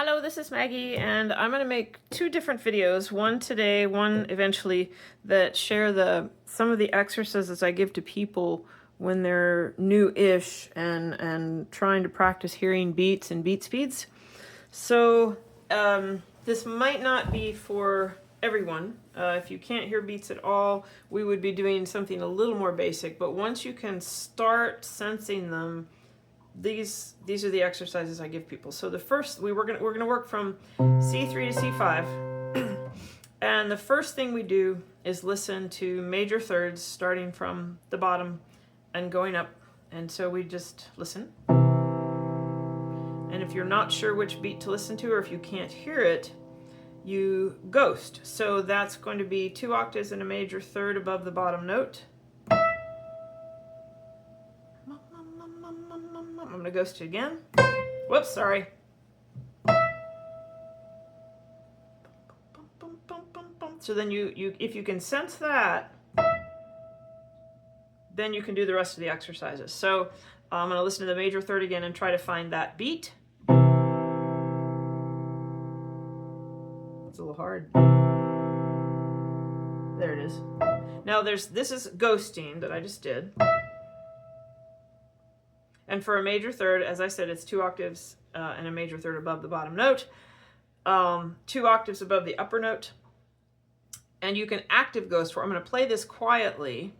Hello, this is Maggie, and I'm going to make two different videos, one today, one eventually, that share some of the exercises I give to people when they're new-ish and trying to practice hearing beats and beat speeds. So this might not be for everyone. If you can't hear beats at all, we would be doing something a little more basic, but once you can start sensing them, these are the exercises I give people. So the first, we're gonna work from C3 to C5, and the first thing we do is listen to major thirds starting from the bottom and going up. And so we just listen. And if you're not sure which beat to listen to, or if you can't hear it, you ghost. So that's going to be 2 octaves and a major third above the bottom note. I'm going to ghost it again. Whoops, sorry. So then if you can sense that, then you can do the rest of the exercises. So I'm going to listen to the major third again and try to find that beat. It's a little hard. There it is. Now this is ghosting that I just did. And for a major third, as I said, it's 2 octaves and a major third above the bottom note, 2 octaves above the upper note. And you can active ghost for. I'm going to play this quietly.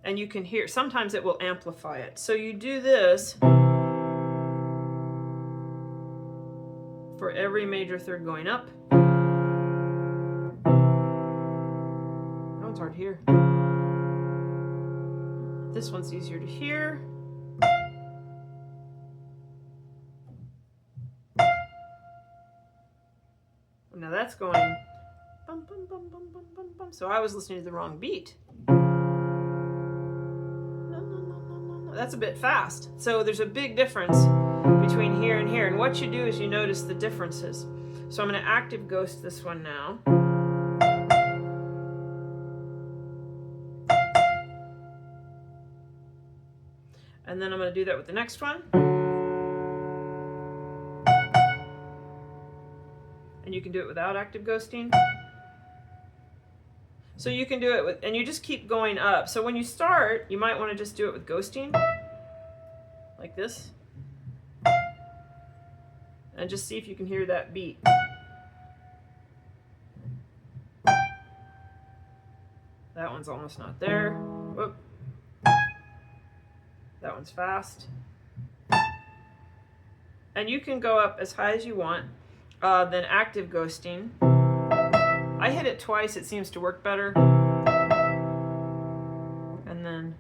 And you can hear, sometimes it will amplify it. So you do this for every major third going up. That one's hard to hear. This one's easier to hear. Now that's going bum, bum, bum, bum, bum, bum, bum. So I was listening to the wrong beat. No. That's a bit fast. So there's a big difference between here and here, and what you do is you notice the differences. So I'm going to active ghost this one now. And then I'm going to do that with the next one. And you can do it without active ghosting. So you can do it with, and you just keep going up. So when you start, you might want to just do it with ghosting, like this. And just see if you can hear that beat. That one's almost not there. Whoop. That one's fast. And you can go up as high as you want, then active ghosting. I hit it twice, it seems to work better. And then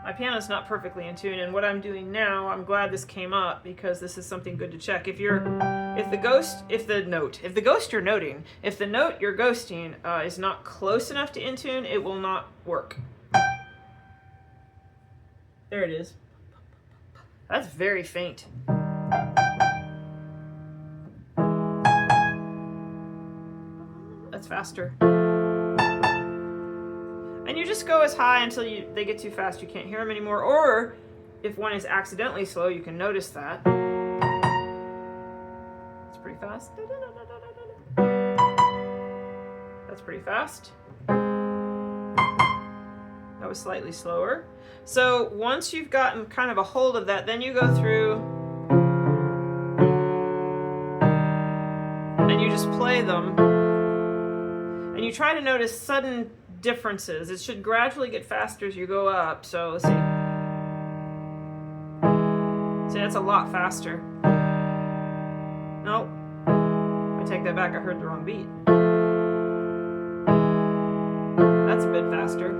my piano's not perfectly in tune, and what I'm doing now, I'm glad this came up because this is something good to check. If the note you're ghosting is not close enough to in tune, it will not work. There it is. That's very faint. That's faster. And you just go as high until they get too fast, you can't hear them anymore. Or if one is accidentally slow, you can notice that. It's pretty fast. That's pretty fast. That was slightly slower. So once you've gotten kind of a hold of that, then you go through and you just play them. And you try to notice sudden differences. It should gradually get faster as you go up. So let's see. See, that's a lot faster. Nope. I take that back. I heard the wrong beat. That's a bit faster.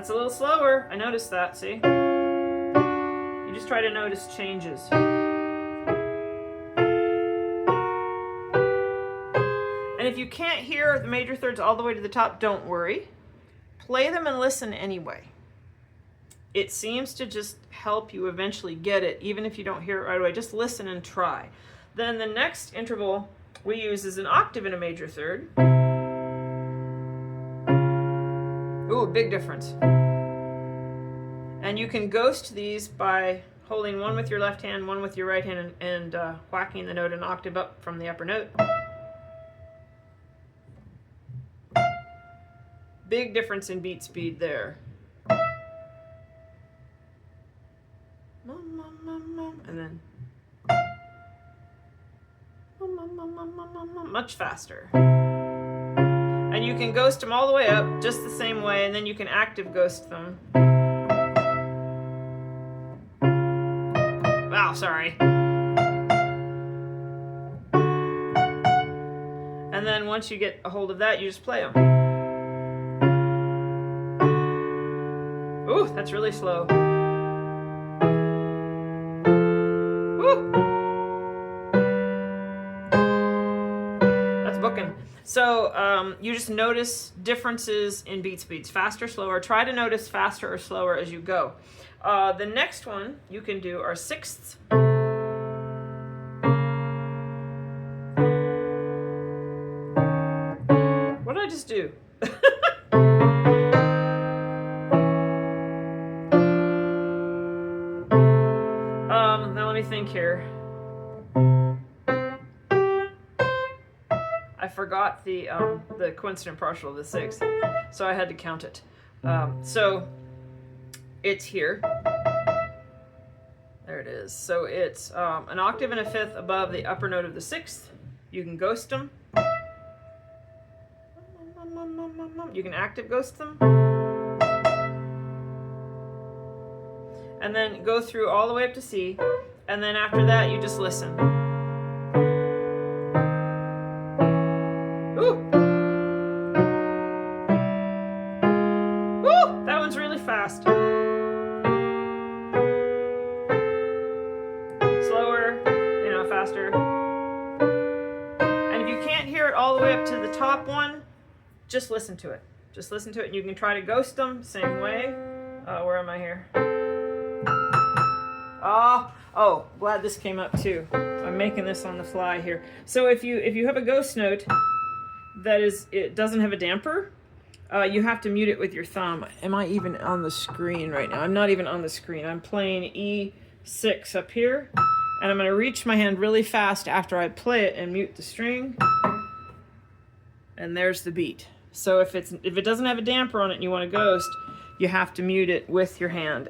That's a little slower. I noticed that, see? just try to notice changes. And if you can't hear the major thirds all the way to the top, don't worry. Play them and listen anyway. It seems to just help you eventually get it, even if you don't hear it right away. Just listen and try. Then the next interval we use is an octave in a major third. Ooh, big difference. And you can ghost these by holding one with your left hand, one with your right hand, and whacking the note an octave up from the upper note. Big difference in beat speed there. And then much faster. And you can ghost them all the way up just the same way, and then you can active ghost them. Wow, sorry. And then once you get a hold of that, you just play them. Ooh, that's really slow. Woo! That's booking. So you just notice differences in beat speeds, faster, slower. Try to notice faster or slower as you go. The next one you can do are sixths. What did I just do? Now let me think here. I forgot the coincident partial of the sixth, so I had to count it. So it's here. There it is. So it's an octave and a fifth above the upper note of the sixth. You can ghost them. You can active ghost them. And then go through all the way up to C. And then after that, you just listen. Ooh! Woo! That one's really fast. Slower, faster. And if you can't hear it all the way up to the top one, just listen to it. Just listen to it, and you can try to ghost them same way. Where am I here? Oh, glad this came up too. I'm making this on the fly here. So if you have a ghost note that it doesn't have a damper, you have to mute it with your thumb. Am I even on the screen right now? I'm not even on the screen. I'm playing E6 up here, and I'm going to reach my hand really fast after I play it and mute the string. And there's the beat. So if it doesn't have a damper on it and you want to ghost, you have to mute it with your hand.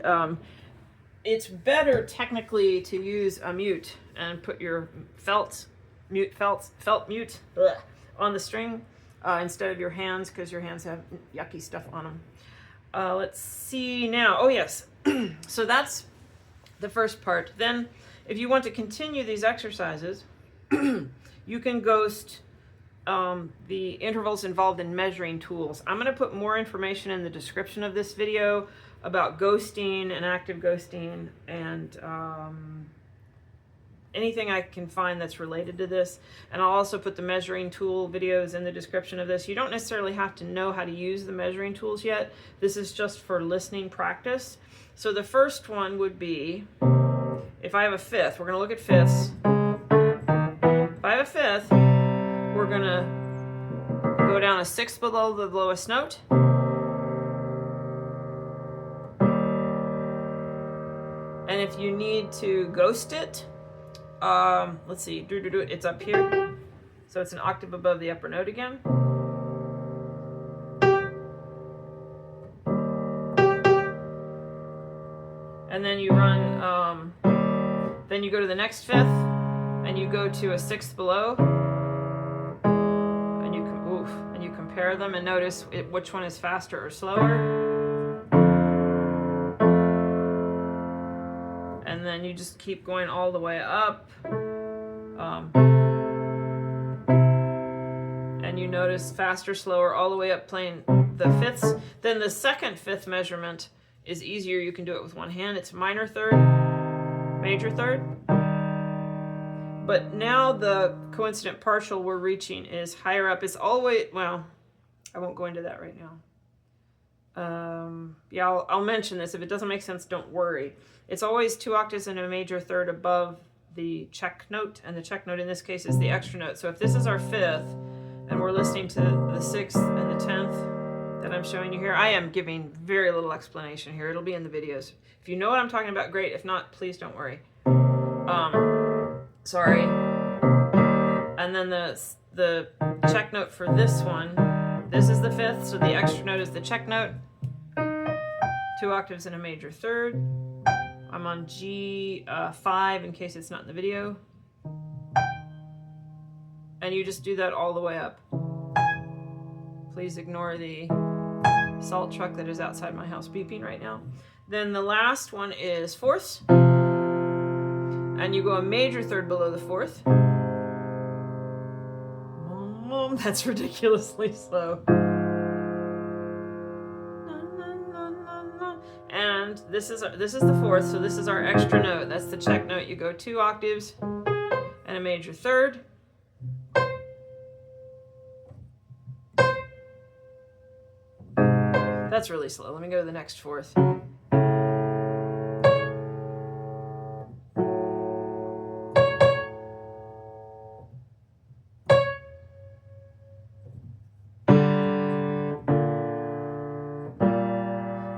It's better technically to use a mute and put your felt mute on the string instead of your hands, because your hands have yucky stuff on them. Let's see now. Oh yes, so that's the first part. Then if you want to continue these exercises, you can ghost the intervals involved in measuring tools. I'm going to put more information in the description of this video about ghosting and active ghosting and anything I can find that's related to this. And I'll also put the measuring tool videos in the description of this. You don't necessarily have to know how to use the measuring tools yet. This is just for listening practice. So the first one would be, if I have a fifth, we're going to look at fifths. If I have a fifth, we're going to go down a sixth below the lowest note. And if you need to ghost it, let's see, it's up here. So it's an octave above the upper note again. And then you run, then you go to the next fifth, and you go to a sixth below, and you compare them and notice which one is faster or slower. And then you just keep going all the way up. And you notice faster, slower, all the way up playing the fifths. Then the second fifth measurement is easier. You can do it with one hand. It's minor third. major third. But now the coincident partial we're reaching is higher up. It's always, well, I won't go into that right now. Yeah, I'll mention this. If it doesn't make sense, don't worry. It's always 2 octaves and a major third above the check note, and the check note in this case is the extra note. So if this is our 5th, and we're listening to the 6th and the 10th that I'm showing you here, I am giving very little explanation here. It'll be in the videos. If you know what I'm talking about, great. If not, please don't worry. Sorry. And then the check note for this one, this is the 5th, so the extra note is the check note. 2 octaves and a major third. I'm on G5 in case it's not in the video. And you just do that all the way up. Please ignore the salt truck that is outside my house beeping right now. Then the last one is 4ths. And you go a major third below the 4th. That's ridiculously slow. And this is the 4th, so this is our extra note. That's the check note. You go 2 octaves and a major third. That's really slow. Let me go to the next 4th.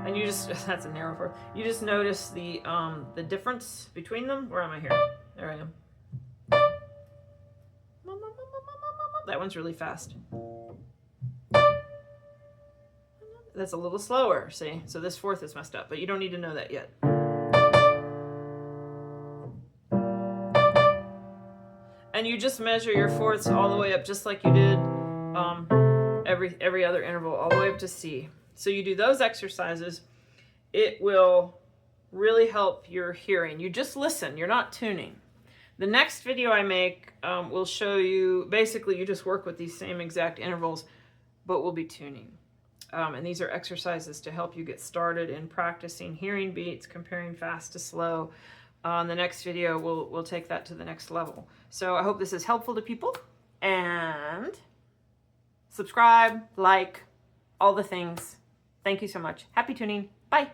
And you just, that's a narrow 4th. You just notice the difference between them. Where am I here? There I am. That one's really fast. That's a little slower, see? So this 4th is messed up, but you don't need to know that yet. And you just measure your 4ths all the way up, just like you did every other interval, all the way up to C. So you do those exercises. It will really help your hearing. You just listen, you're not tuning. The next video I make will show you, basically you just work with these same exact intervals, but we'll be tuning. And these are exercises to help you get started in practicing hearing beats, comparing fast to slow. On the next video, we'll take that to the next level. So I hope this is helpful to people, and subscribe, like, all the things. Thank you so much. Happy tuning. Bye.